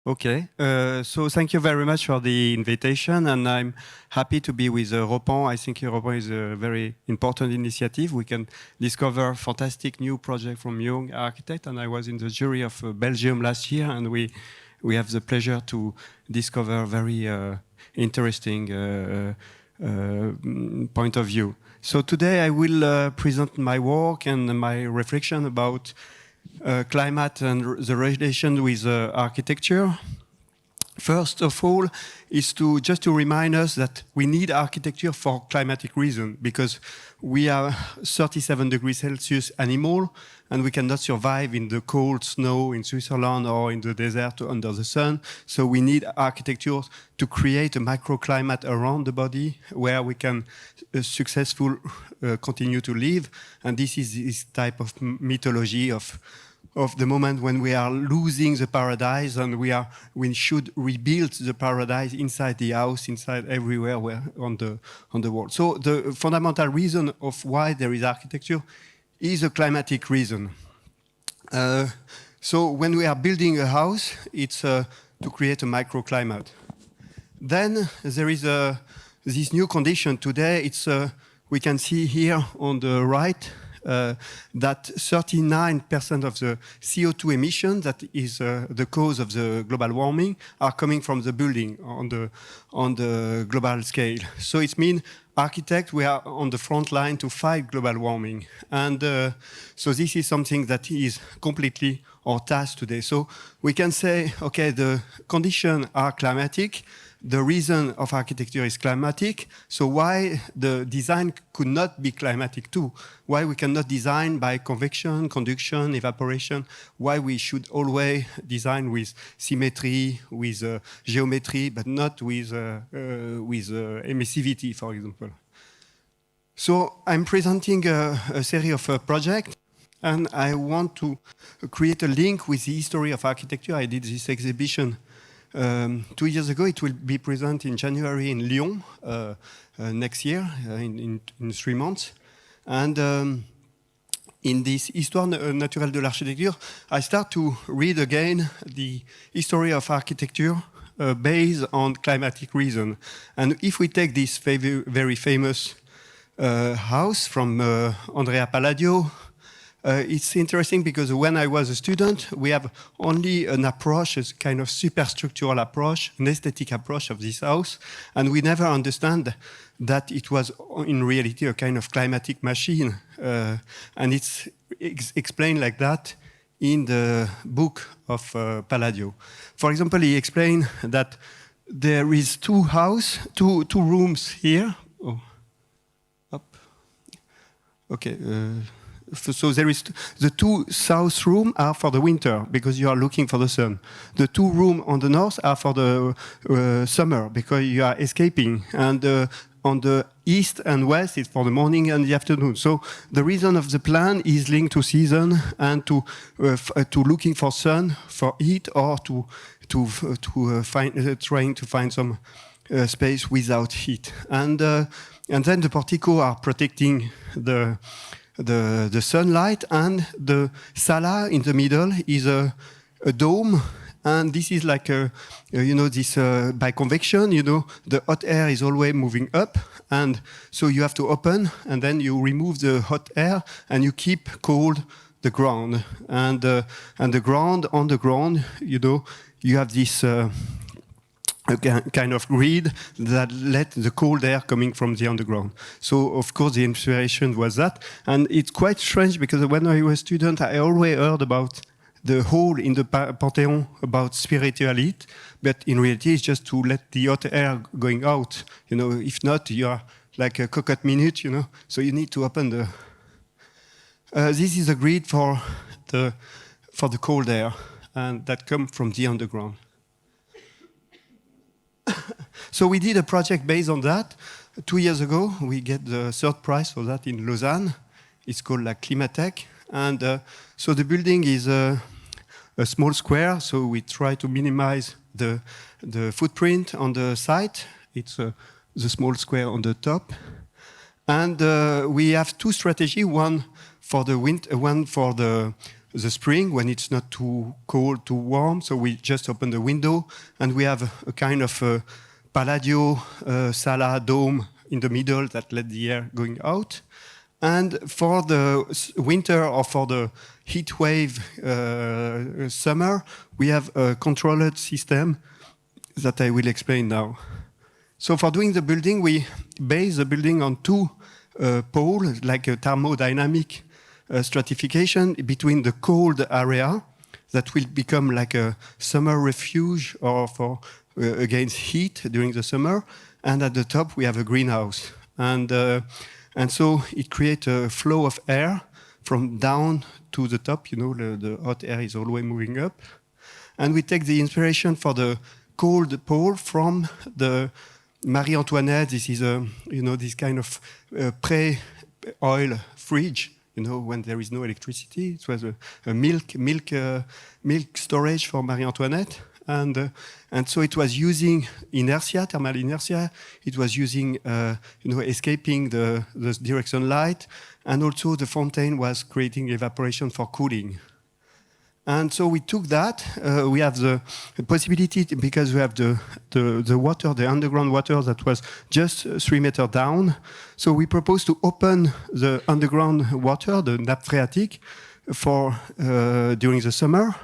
Okay, so thank you very much for the invitation, and I'm happy to be with Europan. I think Europan is a very important initiative. We can discover fantastic new project from young architects, and I was in the jury of Belgium last year, and we have the pleasure to discover very interesting point of view. So today I will present my work and my reflection about climate and the relation with architecture. First of all, is just to remind us that we need architecture for climatic reasons, because we are 37 degrees Celsius animal, and we cannot survive in the cold snow in Switzerland or in the desert under the sun. So we need architecture to create a microclimate around the body where we can successfully continue to live. And this is this type of mythology of the moment when we are losing the paradise, and we should rebuild the paradise inside the house, inside everywhere on the world. So the fundamental reason of why there is architecture is a climatic reason. So when we are building a house, it's to create a microclimate. Then there is this new condition today. It's we can see here on the right that 39% of the CO2 emissions, that is the cause of the global warming, are coming from the building on the global scale. So it means architects, we are on the front line to fight global warming. And so this is something that is completely our task today. So we can say, okay, the conditions are climatic. The reason of architecture is climatic, so why the design could not be climatic too? Why we cannot design by convection, conduction, evaporation? Why we should always design with symmetry, with geometry, but not with emissivity, for example? So I'm presenting a series of projects, and I want to create a link with the history of architecture. I did this exhibition 2 years ago. It will be present in January in Lyon next year, in 3 months. And in this Histoire naturelle de l'architecture, I start to read again the history of architecture based on climatic reason. And if we take this very famous house from Andrea Palladio, it's interesting because when I was a student, we have only an approach, a kind of superstructural approach, an aesthetic approach of this house, and we never understand that it was in reality a kind of climatic machine, and it's explained like that in the book of Palladio. For example, he explained that there is two rooms here. Oh, up. Okay. So there is the two south rooms are for the winter because you are looking for the sun. The two rooms on the north are for the summer because you are escaping. And on the east and west, it's for the morning and the afternoon. So the reason of the plan is linked to season and to looking for sun, for heat, or trying to find some space without heat. And then the portico are protecting the sunlight, and the sala in the middle is a dome, and this is like this by convection, the hot air is always moving up, and so you have to open, and then you remove the hot air, and you keep cold the ground, and the ground on the ground, you have this a kind of grid that let the cold air coming from the underground. So, of course, the inspiration was that. And it's quite strange because when I was a student, I always heard about the hole in the Pantheon about spirituality, but in reality, it's just to let the hot air going out. If not, you are like a cocotte minute, so you need to open the... this is a grid for the cold air, and that comes from the underground. So we did a project based on that. 2 years ago, we get the third prize for that in Lausanne. It's called La Climatech. And so the building is a small square, so we try to minimize the footprint on the site. It's the small square on the top. And we have two strategies, one for the the spring when it's not too cold, too warm. So we just open the window, and we have a kind of Palladio Sala dome in the middle that let the air going out. And for the winter or for the heat wave summer, we have a controlled system that I will explain now. So for doing the building, we base the building on two poles, like a thermodynamic stratification between the cold area that will become like a summer refuge or for against heat during the summer, and at the top we have a greenhouse, and so it creates a flow of air from down to the top. You know, the hot air is always moving up, and we take the inspiration for the cold pole from the Marie Antoinette. This is a this kind of pre-oil fridge. You know, when there is no electricity, it was a milk storage for Marie Antoinette, and so it was using inertia, thermal inertia. It was using escaping the direct sunlight, and also the fountain was creating evaporation for cooling. And so we took that. We have the possibility because we have the water, the underground water that was just 3 meters down. So we propose to open the underground water, the nappe phréatique, for during the summer,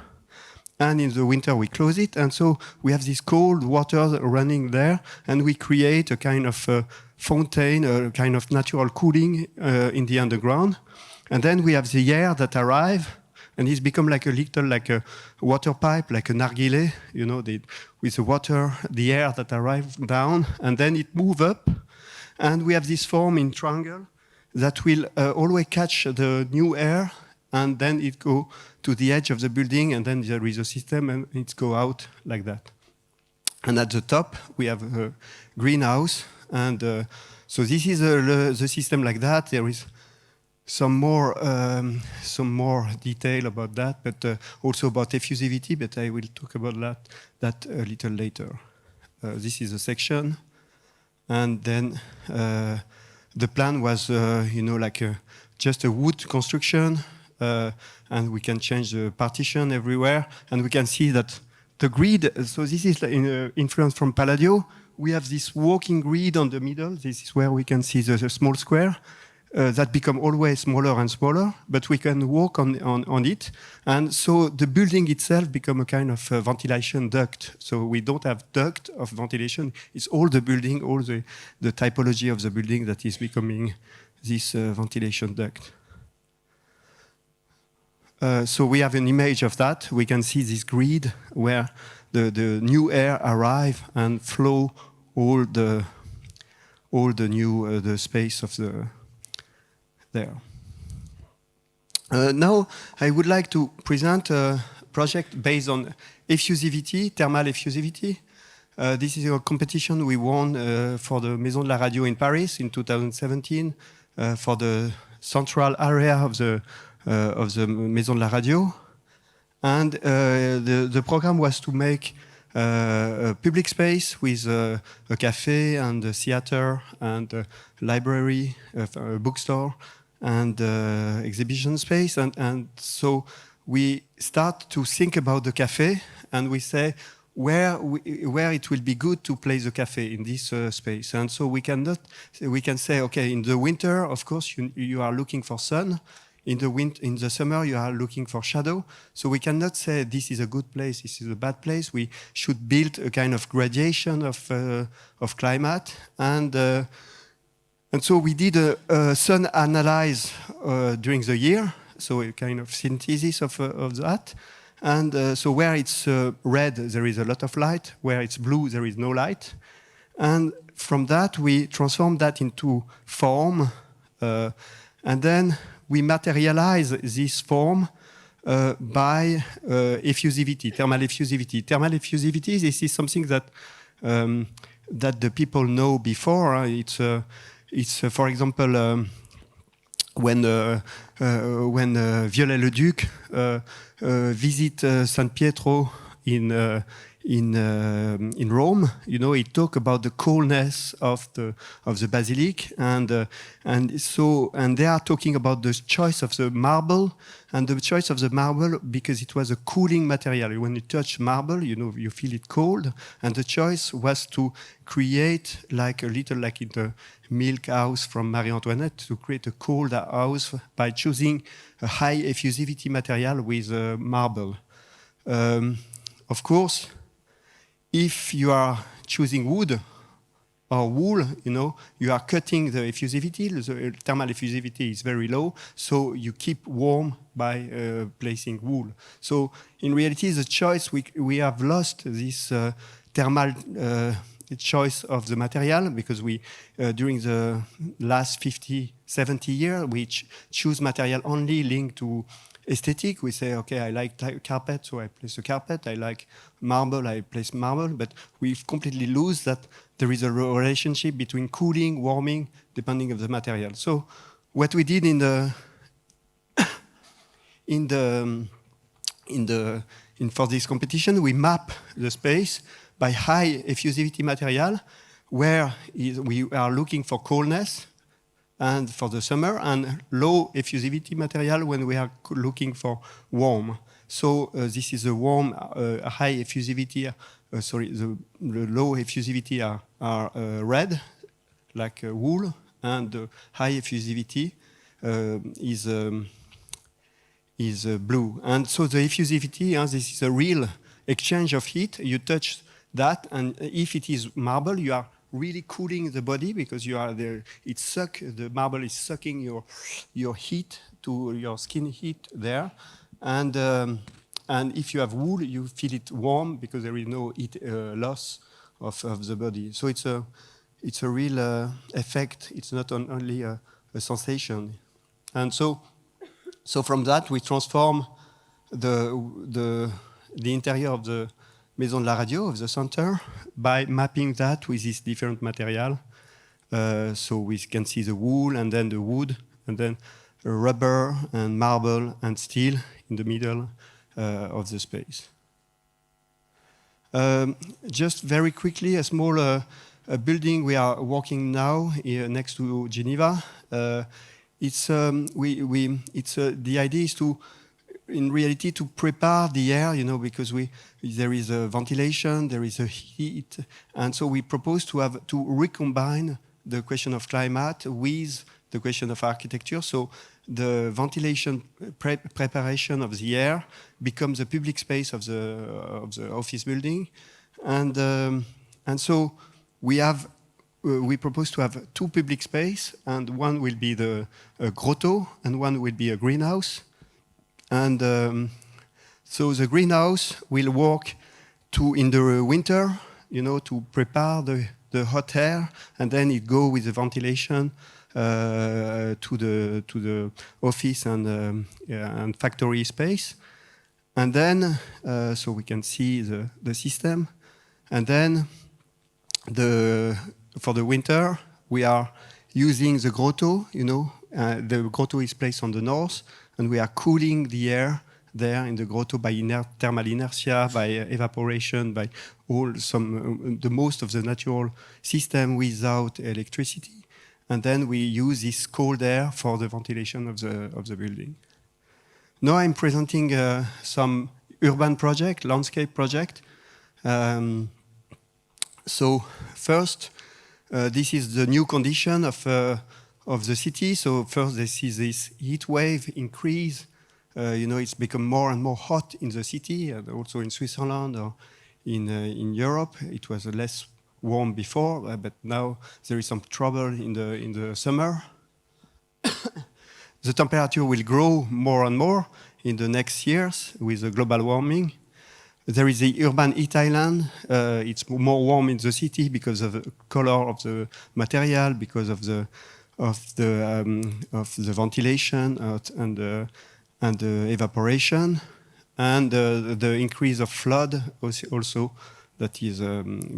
and in the winter we close it. And so we have this cold water running there, and we create a kind of fountain, a kind of natural cooling in the underground. And then we have the air that arrive. And it's become like a little, like a water pipe, like a narghilé, you know, with the water, the air that arrives down, and then it moves up. And we have this form in triangle that will always catch the new air, and then it go to the edge of the building, and then there is a system, and it go out like that. And at the top, we have a greenhouse. And so this is the system like that. There is some more detail about that, but also about effusivity, but I will talk about that a little later. This is a section, and then the plan was, like just a wood construction, and we can change the partition everywhere, and we can see that the grid, so this is influence from Palladio. We have this walking grid on the middle. This is where we can see the small square. That become always smaller and smaller, but we can walk on it. And so the building itself become a kind of ventilation duct. So we don't have duct of ventilation. It's all the building, all the typology of the building that is becoming this ventilation duct. So we have an image of that. We can see this grid where the new air arrive and flow all the new the space of the there. Now I would like to present a project based on effusivity, thermal effusivity. This is a competition we won for the Maison de la Radio in Paris in 2017 for the central area of the Maison de la Radio. And the program was to make a public space with a cafe and a theater and a library, a bookstore, and exhibition space. And so we start to think about the cafe, and we say where it will be good to place the cafe in this space. And so we can say, okay, in the winter, of course, you are looking for sun. In the summer, you are looking for shadow. So we cannot say this is a good place, this is a bad place. We should build a kind of gradation of climate. And so we did a sun analyze during the year, so a kind of synthesis of that. And so where it's red, there is a lot of light. Where it's blue, there is no light. And from that, we transform that into form. And then we materialize this form by effusivity, thermal effusivity. Thermal effusivity, this is something that the people know before. It's for example, when Viollet-le-Duc visit San Pietro in in Rome, you know, he talked about the coolness of the basilic, and they are talking about the choice of the marble, and the choice of the marble because it was a cooling material. When you touch marble, you know, you feel it cold, and the choice was to create like a little, like in the milk house from Marie Antoinette, to create a cold house by choosing a high effusivity material with marble. Of course, if you are choosing wood or wool, you know, you are cutting the effusivity. The thermal effusivity is very low, so you keep warm by placing wool. So in reality, the choice, we have lost this thermal choice of the material, because we, during the last 50, 70 years, we choose material only linked to aesthetic. We say, okay, I like carpet, so I place a carpet. I like marble, I place marble. But we've completely lose that there is a relationship between cooling, warming, depending on the material. So what we did for this competition, we map the space by high effusivity material, where we are looking for coolness and for the summer, and low effusivity material when we are looking for warm. So this is a warm, high effusivity, the low effusivity are red, like wool, and the high effusivity is blue. And so the effusivity, this is a real exchange of heat. You touch that, and if it is marble, you are really cooling the body, because you are there. The marble is sucking your heat to your skin heat there, and if you have wool, you feel it warm because there is no heat loss of the body. So it's a real effect. It's not only a sensation, and so from that we transform the interior of the Maison de la Radio, of the center, by mapping that with this different material. So we can see the wool, and then the wood, and then rubber, and marble, and steel in the middle of the space. Just very quickly, a small building we are working now here next to Geneva. The idea is to, in reality, to prepare the air, you know, because there is a ventilation, there is a heat, and so we propose to recombine the question of climate with the question of architecture. So the ventilation preparation of the air becomes a public space of the office building, and so we propose to have two public space, and one will be the grotto, and one will be a greenhouse. And so the greenhouse will work in the winter, you know, to prepare the hot air, and then it go with the ventilation to the office and factory space, and then so we can see the system, and then for the winter we are using the grotto, you know. The grotto is placed on the north, and we are cooling the air there in the grotto by thermal inertia, by evaporation, by the most of the natural system without electricity. And then we use this cold air for the ventilation of the building. Now I'm presenting some urban project, landscape project. So first, this is the new condition of the city. So first, this is this heat wave increase. You know, it's become more and more hot in the city, and also in Switzerland or in Europe. It was less warm before, but now there is some trouble in the summer. The temperature will grow more and more in the next years with the global warming. There is the urban heat island. It's more warm in the city because of the color of the material, because of the ventilation and the evaporation, and the increase of flood also that is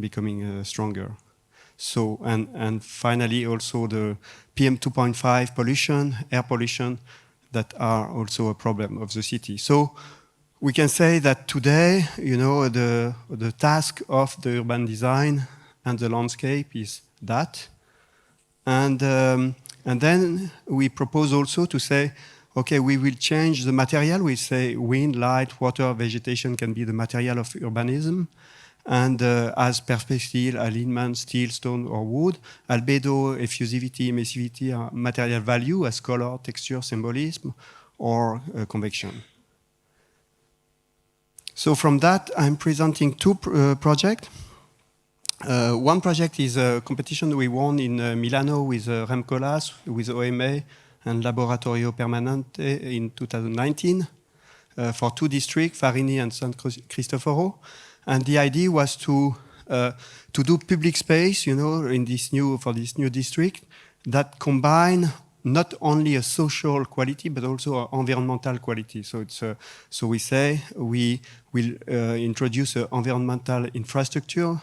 becoming stronger. So and finally also the PM 2.5 pollution, air pollution, that are also a problem of the city. So we can say that today, you know, the task of the urban design and the landscape is that. And then we propose also to say, okay, we will change the material. We say wind, light, water, vegetation can be the material of urbanism. And as perspective, alignment, steel, stone, or wood, albedo, effusivity, emissivity are material value as color, texture, symbolism, or convection. So from that, I'm presenting two projects. One project is a competition we won in Milano with Remcolas, with OMA and Laboratorio Permanente in 2019 for two districts, Farini and San Cristoforo. And the idea was to do public space, you know, in this for this new district that combine not only a social quality but also an environmental quality. So it's so we say we will introduce an environmental infrastructure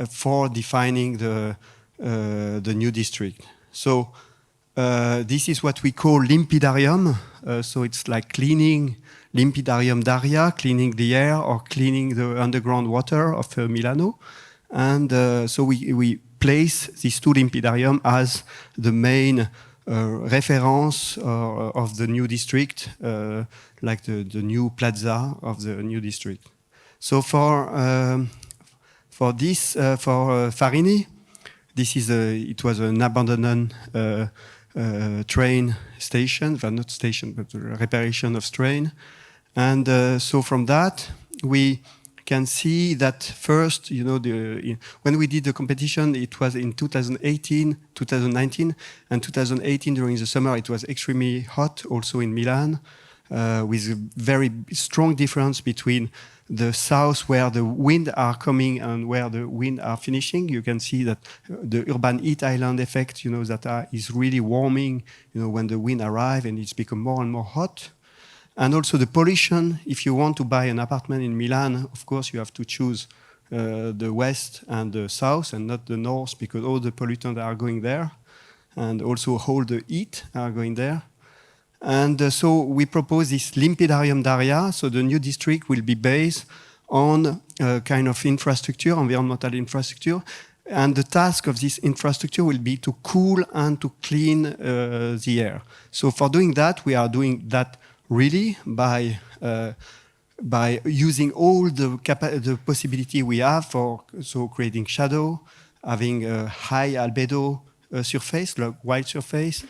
for defining the new district. So this is what we call limpidarium. So it's like cleaning limpidarium d'aria, cleaning the air or cleaning the underground water of Milano. And so we place these two limpidarium as the main reference of the new district, like the new plaza of the new district. So for Farini, this is it was an abandoned train station, well, not station, but reparation of train. And so from that, we can see that first, you know, when we did the competition, it was in 2018, 2019, and 2018 during the summer, it was extremely hot also in Milan, with a very strong difference between the south where the wind are coming and where the wind are finishing. You can see that the urban heat island effect, you know, that is really warming, you know, when the wind arrive and it's become more and more hot. And also the pollution. If you want to buy an apartment in Milan, of course, you have to choose the west and the south and not the north, because all the pollutants are going there. And also all the heat are going there. And so we propose this limpidarium d'aria. So the new district will be based on a kind of infrastructure, environmental infrastructure. And the task of this infrastructure will be to cool and to clean the air. So for doing that, we are doing that really by using all the possibility we have for creating shadow, having a high albedo surface, like white surface,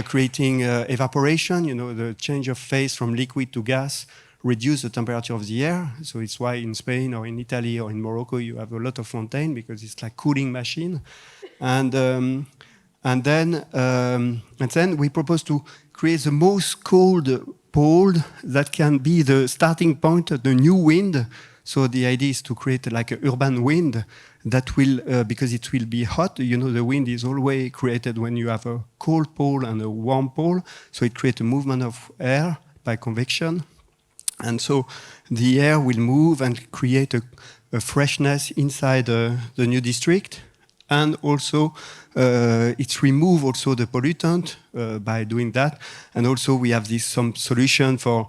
creating evaporation, you know, the change of phase from liquid to gas, reduce the temperature of the air. So it's why in Spain or in Italy or in Morocco you have a lot of fontaine, because it's like cooling machine. And then we propose to create the most cold pole that can be the starting point of the new wind. So the idea is to create like an urban wind that will, because it will be hot, you know, the wind is always created when you have a cold pole and a warm pole. So it creates a movement of air by convection. And so the air will move and create a freshness inside the new district. And also, it's remove also the pollutant by doing that. And also we have some solution for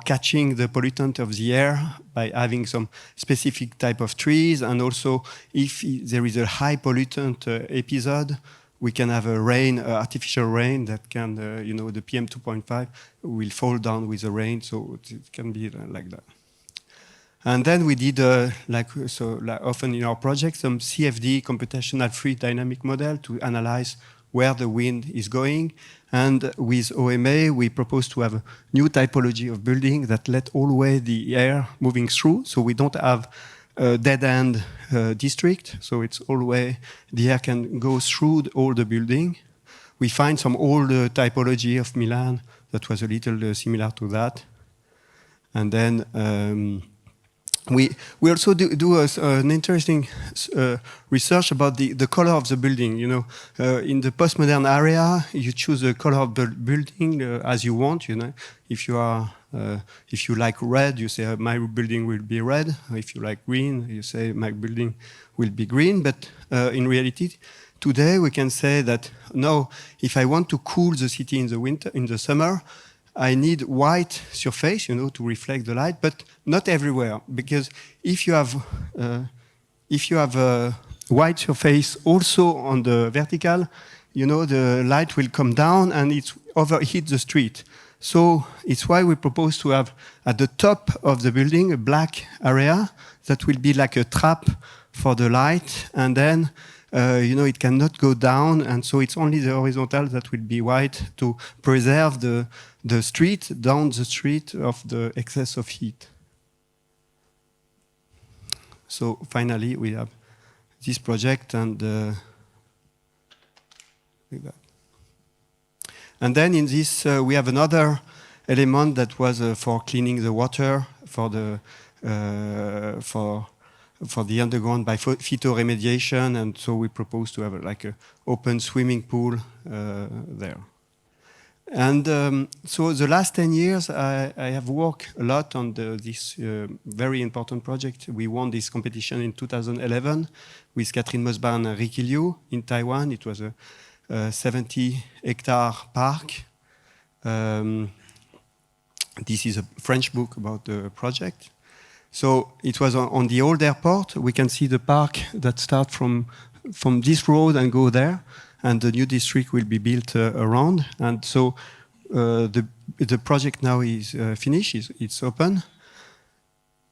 catching the pollutant of the air by having some specific type of trees. And also, if there is a high pollutant episode, we can have a rain, artificial rain that can, you know, the PM 2.5 will fall down with the rain. So it can be like that. And then we did, like often in our project, some CFD, computational free dynamic model, to analyze where the wind is going. And with OMA, we propose to have a new typology of building that let always the air moving through. So we don't have a dead-end district. So it's always the air can go through all the building. We find some old typology of Milan that was a little similar to that. And then we also do an interesting research about the color of the building. You know, in the postmodern area, you choose the color of the building as you want. You know, if you like red, you say my building will be red. If you like green, you say my building will be green. But in reality, today we can say that no. If I want to cool the city in the winter, in the summer, I need white surface, to reflect the light, but not everywhere, because if you have a white surface also on the vertical, the light will come down and it overheat the street. So it's why we propose to have at the top of the building a black area that will be like a trap for the light, and then it cannot go down, and so it's only the horizontal that will be white to preserve the street, down the street of the excess of heat. So finally, we have this project, and like that. And then in this, we have another element that was for cleaning the water for the underground by phytoremediation, and so we propose to have like an open swimming pool there. And so the last 10 years, I have worked a lot on this very important project. We won this competition in 2011 with Catherine Mosban and Ricky Liu in Taiwan. It was a 70-hectare park. This is a French book about the project. So it was on the old airport. We can see the park that starts from this road and go there, and the new district will be built around. And so the project now is finished, it's open.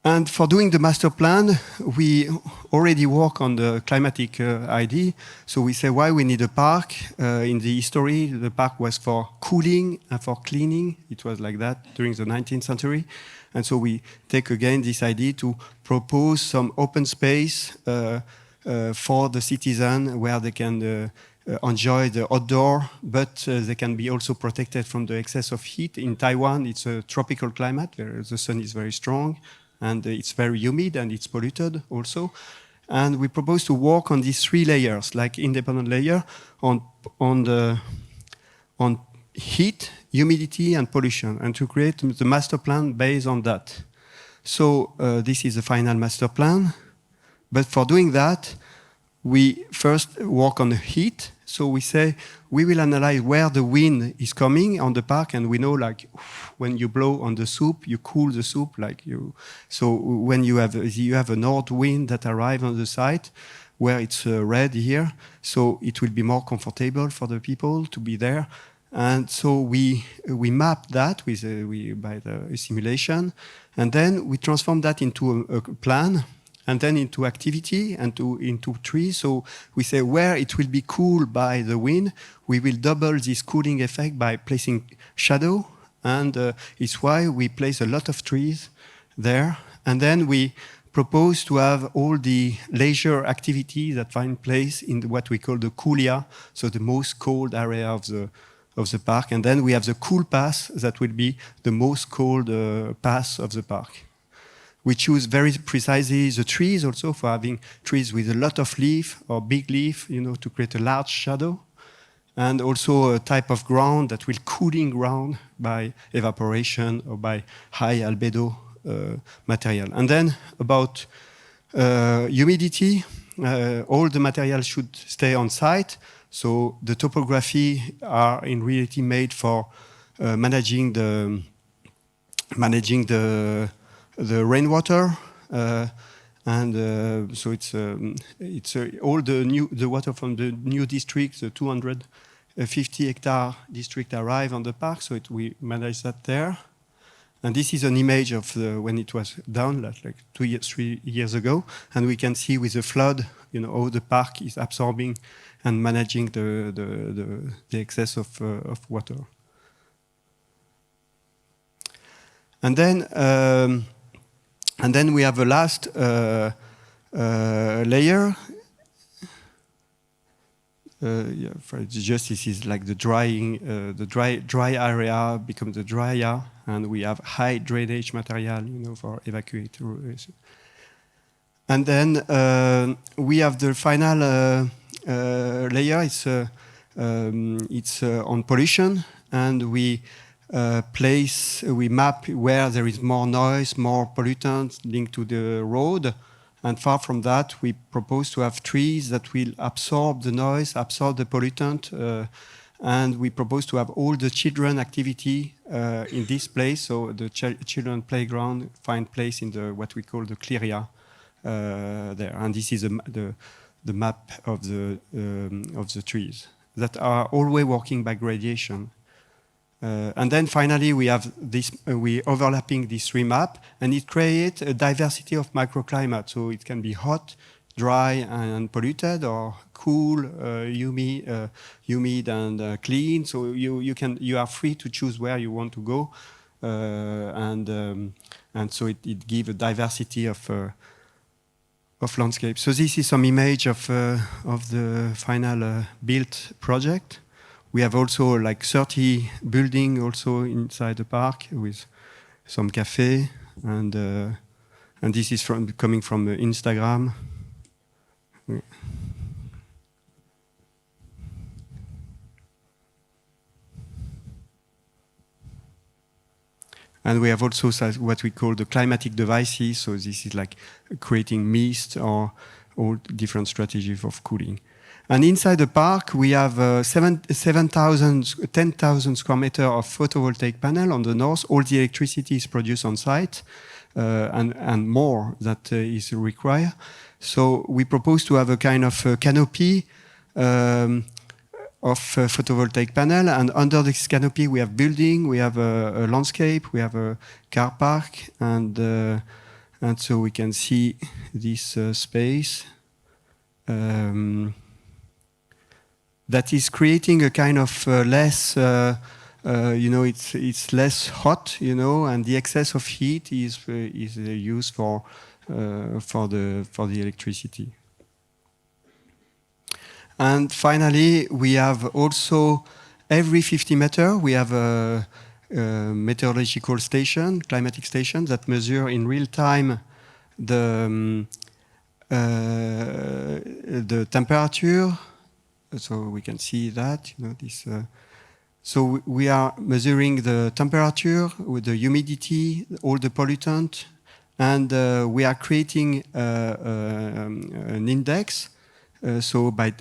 And for doing the master plan, we already work on the climatic ID. So we say why we need a park. In the history, the park was for cooling and for cleaning. It was like that during the 19th century. And so we take again this idea to propose some open space for the citizen where they can enjoy the outdoor, but they can be also protected from the excess of heat. In Taiwan, it's a tropical climate where the sun is very strong, and it's very humid and it's polluted also. And we propose to work on these 3 layers, like independent layer on heat, humidity, and pollution, and to create the master plan based on that. So this is the final master plan. But for doing that, we first work on the heat. So we say we will analyze where the wind is coming on the park, and we know like when you blow on the soup, you cool the soup like you. So when you have a north wind that arrives on the site, where it's red here, so it will be more comfortable for the people to be there. And so we map that by the simulation, and then we transform that into a plan, and then into activity and into trees. So we say where it will be cooled by the wind, we will double this cooling effect by placing shadow, and it's why we place a lot of trees there. And then we propose to have all the leisure activities that find place in what we call the coolia, so the most cold area of the park. And then we have the cool pass that will be the most cold pass of the park. We choose very precisely the trees also for having trees with a lot of leaf or big leaf, to create a large shadow. And also a type of ground that will cooling ground by evaporation or by high albedo material. And then about humidity, all the material should stay on site. So the topography are in reality made for managing the rainwater, and so it's all the water from the new district, the 250-hectare district, arrive on the park. So we manage that there. And this is an image of when it was down, like 3 years ago, and we can see with the flood, how the park is absorbing and managing the excess of water. And then we have a last layer. This is like the drying, the dry area becomes the drier, and we have high drainage material, for evacuate. And then we have the final layer. It's on pollution, and we map where there is more noise, more pollutants linked to the road. And far from that, we propose to have trees that will absorb the noise, absorb the pollutant, And we propose to have all the children activity in this place, so the children playground find place in the what we call the clearia there. And this is the map of the trees that are always working by gradation. And then finally we have this, we overlapping these three maps, and it creates a diversity of microclimate. So it can be hot, dry and polluted, or cool, humid and clean. So you are free to choose where you want to go, and so it gives a diversity of landscape. So this is some image of the final built project. We have also like 30 buildings also inside the park with some cafe, and this is coming from Instagram. And we have also what we call the climatic devices. So this is like creating mist or all different strategies of cooling. And inside the park, we have 10,000 square meters of photovoltaic panel on the north. All the electricity is produced on site, and more that is required. So we propose to have a kind of canopy of photovoltaic panel, and under this canopy we have building, we have a landscape, we have a car park, and so we can see this space that is creating a kind of less, it's less hot, and the excess of heat is used for the electricity. And finally, we have also every 50 meters we have a meteorological station, climatic station that measure in real time the temperature. So we can see that, this. So we are measuring the temperature with the humidity, all the pollutant, and we are creating an index. So by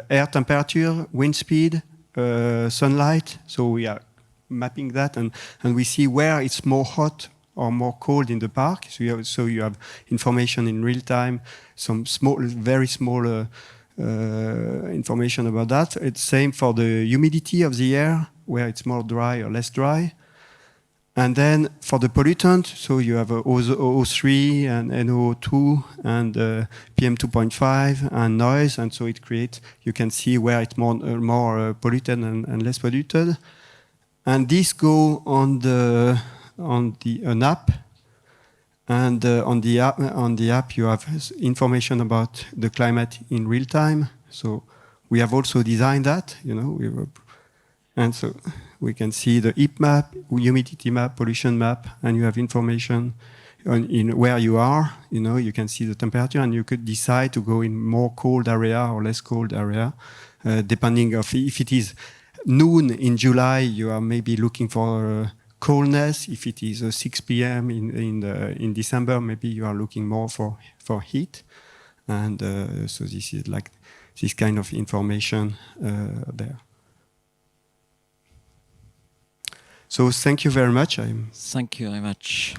air temperature, wind speed, sunlight. So we are mapping that, and we see where it's more hot or more cold in the park. So you have information in real time, some small, very small information about that. It's same for the humidity of the air, where it's more dry or less dry. And then for the pollutant, so you have O3 and NO2 and PM2.5 and noise, and so it creates, you can see where it's more polluted and less polluted. And this go on an app, and on the app you have information about the climate in real time. So we have also designed that, and so we can see the heat map, humidity map, pollution map, and you have information in where you are. You can see the temperature, and you could decide to go in more cold area or less cold area, depending of if it is noon in July, you are maybe looking for coldness. If it is 6 p.m. in December, maybe you are looking more for heat, and so this is like this kind of information there. So thank you very much. Thank you very much.